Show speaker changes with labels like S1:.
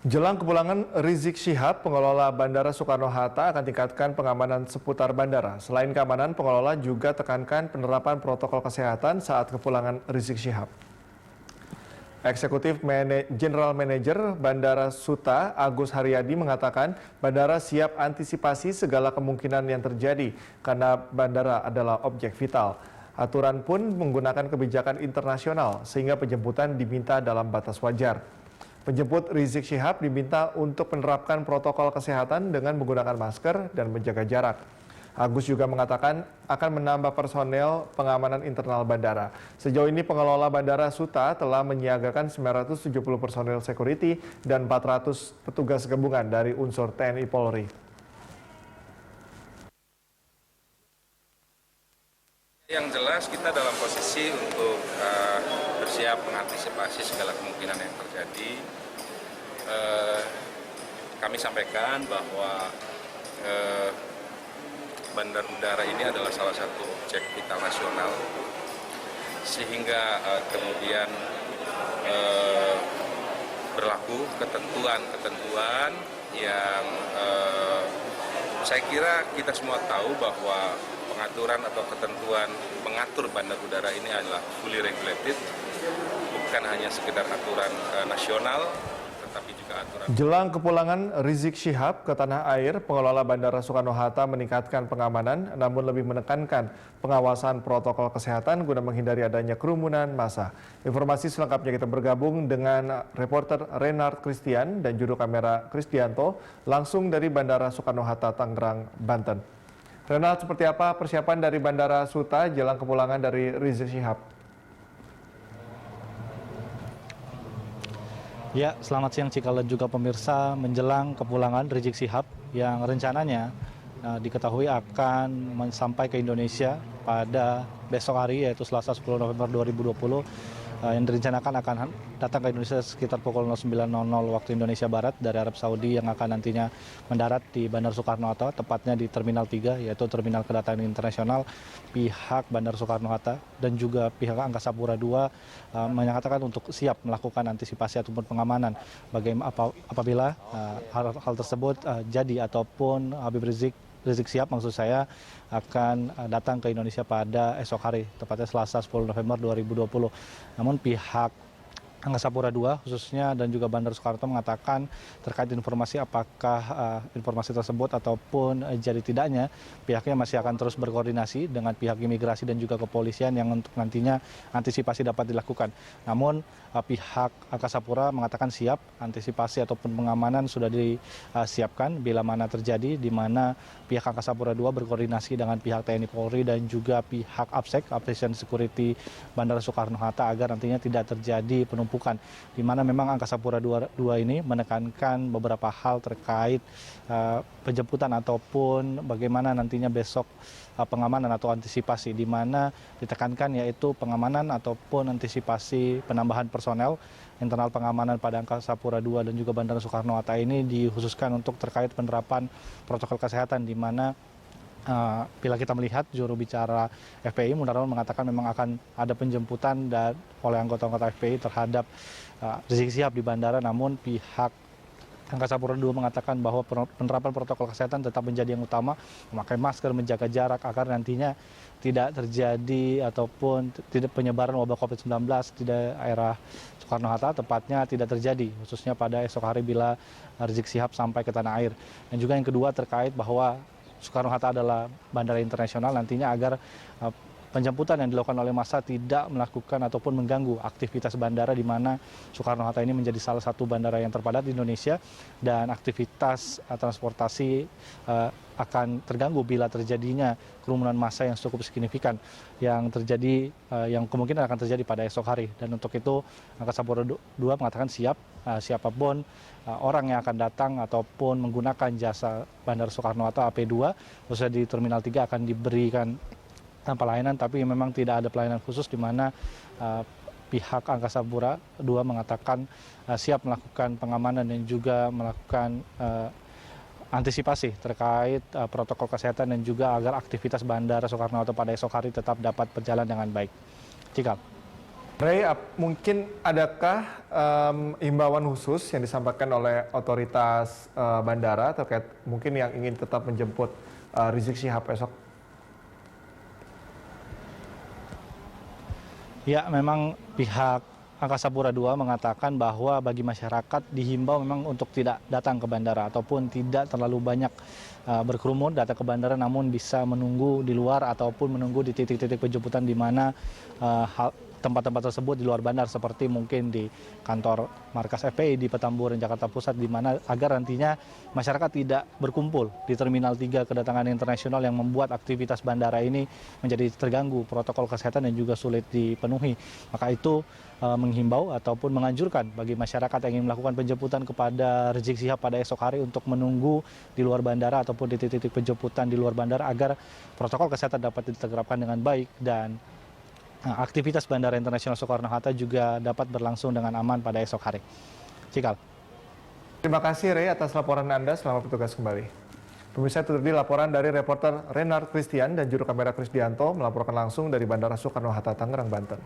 S1: Jelang kepulangan Rizik Syihab, pengelola Bandara Soekarno-Hatta akan tingkatkan pengamanan seputar bandara. Selain keamanan, pengelola juga tekankan penerapan protokol kesehatan saat kepulangan Rizik Syihab. General Manager Bandara Suta, Agus Haryadi mengatakan bandara siap antisipasi segala kemungkinan yang terjadi karena bandara adalah objek vital. Aturan pun menggunakan kebijakan internasional sehingga penjemputan diminta dalam batas wajar. Penjemput Rizik Syihab diminta untuk menerapkan protokol kesehatan dengan menggunakan masker dan menjaga jarak. Agus juga mengatakan akan menambah personel pengamanan internal bandara. Sejauh ini pengelola Bandara Suta telah menyiagakan 970 personel security dan 400 petugas gabungan dari unsur TNI Polri.
S2: Yang jelas kita dalam posisi untuk bersiap mengantisipasi segala kemungkinan yang terjadi. Kami sampaikan bahwa bandar udara ini adalah salah satu objek vital nasional, sehingga kemudian berlaku ketentuan-ketentuan yang saya kira kita semua tahu bahwa pengaturan atau ketentuan mengatur bandar udara ini adalah fully regulated, bukan hanya sekedar aturan nasional, tetapi juga aturan.
S1: Jelang kepulangan Rizik Syihab ke tanah air, pengelola Bandara Soekarno-Hatta meningkatkan pengamanan, namun lebih menekankan pengawasan protokol kesehatan guna menghindari adanya kerumunan massa. Informasi selengkapnya kita bergabung dengan reporter Renard Christian dan juru kamera Kristianto langsung dari Bandara Soekarno-Hatta, Tangerang, Banten. Renald, seperti apa persiapan dari Bandara Suta jelang kepulangan dari Rizik Syihab?
S3: Ya, selamat siang Cikal dan juga pemirsa. Menjelang kepulangan Rizik Syihab yang rencananya diketahui akan sampai ke Indonesia pada besok hari, yaitu Selasa 10 November 2020. Yang direncanakan akan datang ke Indonesia sekitar pukul 09.00 waktu Indonesia Barat dari Arab Saudi, yang akan nantinya mendarat di Bandara Soekarno-Hatta, tepatnya di Terminal 3, yaitu Terminal Kedatangan Internasional. Pihak Bandara Soekarno-Hatta dan juga pihak Angkasa Pura II menyatakan untuk siap melakukan antisipasi ataupun pengamanan apabila hal tersebut jadi ataupun Habib Rizik Syihab maksud saya akan datang ke Indonesia pada esok hari, tepatnya Selasa 10 November 2020. Namun pihak Angkasa Pura II khususnya dan juga Bandara Soekarno mengatakan terkait informasi apakah informasi tersebut ataupun jadi tidaknya, pihaknya masih akan terus berkoordinasi dengan pihak imigrasi dan juga kepolisian yang untuk nantinya antisipasi dapat dilakukan. Namun pihak Angkasa Pura mengatakan siap, antisipasi ataupun pengamanan sudah disiapkan bila mana terjadi, di mana pihak Angkasa Pura II berkoordinasi dengan pihak TNI Polri dan juga pihak APSEC, Operation Security Bandara Soekarno-Hatta, agar nantinya tidak terjadi penumpukan, di mana memang Angkasa Pura II ini menekankan beberapa hal terkait penjemputan ataupun bagaimana nantinya besok pengamanan atau antisipasi, di mana ditekankan yaitu pengamanan ataupun antisipasi penambahan personel internal pengamanan pada Angkasa Pura II dan juga Bandara Soekarno-Hatta ini dikhususkan untuk terkait penerapan protokol kesehatan, di mana bila kita melihat juru bicara FPI Munarman mengatakan memang akan ada penjemputan oleh anggota-anggota FPI terhadap Rizik Syihab di bandara, namun pihak Angkasa Pura II mengatakan bahwa penerapan protokol kesehatan tetap menjadi yang utama, memakai masker, menjaga jarak agar nantinya tidak terjadi ataupun tidak penyebaran wabah COVID-19 di daerah Soekarno-Hatta, tepatnya tidak terjadi, khususnya pada esok hari bila Rizik Syihab sampai ke tanah air. Dan juga yang kedua terkait bahwa Soekarno-Hatta adalah bandara internasional, nantinya agar penjemputan yang dilakukan oleh massa tidak melakukan ataupun mengganggu aktivitas bandara, di mana Soekarno-Hatta ini menjadi salah satu bandara yang terpadat di Indonesia, dan aktivitas transportasi akan terganggu bila terjadinya kerumunan massa yang cukup signifikan yang terjadi, yang kemungkinan akan terjadi pada esok hari. Dan untuk itu Angkasa Pura II mengatakan siap, siapapun orang yang akan datang ataupun menggunakan jasa Bandara Soekarno-Hatta AP2 khususnya di Terminal 3 akan diberikan tanpa pelayanan, tapi memang tidak ada pelayanan khusus, di mana pihak Angkasa Pura II mengatakan siap melakukan pengamanan dan juga melakukan antisipasi terkait protokol kesehatan dan juga agar aktivitas Bandara Soekarno-Hatta pada esok hari tetap dapat berjalan dengan baik. Cikal.
S1: Ray, mungkin adakah himbauan khusus yang disampaikan oleh otoritas bandara terkait mungkin yang ingin tetap menjemput Rizik Syihab esok?
S3: Ya, memang pihak Angkasa Pura II mengatakan bahwa bagi masyarakat dihimbau memang untuk tidak datang ke bandara ataupun tidak terlalu banyak berkerumun datang ke bandara, namun bisa menunggu di luar ataupun menunggu di titik-titik penjemputan di mana tempat-tempat tersebut di luar bandar, seperti mungkin di kantor markas FPI di Petamburan, Jakarta Pusat, di mana agar nantinya masyarakat tidak berkumpul di Terminal 3 kedatangan internasional yang membuat aktivitas bandara ini menjadi terganggu, protokol kesehatan dan juga sulit dipenuhi. Maka itu menghimbau ataupun menganjurkan bagi masyarakat yang ingin melakukan penjemputan kepada Rizik Syihab pada esok hari untuk menunggu di luar bandara ataupun di titik-titik penjemputan di luar bandara agar protokol kesehatan dapat diterapkan dengan baik dan aktivitas Bandara Internasional Soekarno-Hatta juga dapat berlangsung dengan aman pada esok hari. Cikal.
S1: Terima kasih Ray atas laporan Anda, selamat bertugas kembali. Pemirsa, itu tadi laporan dari reporter Renard Christian dan juru kamera Krisdianto melaporkan langsung dari Bandara Soekarno-Hatta, Tangerang, Banten.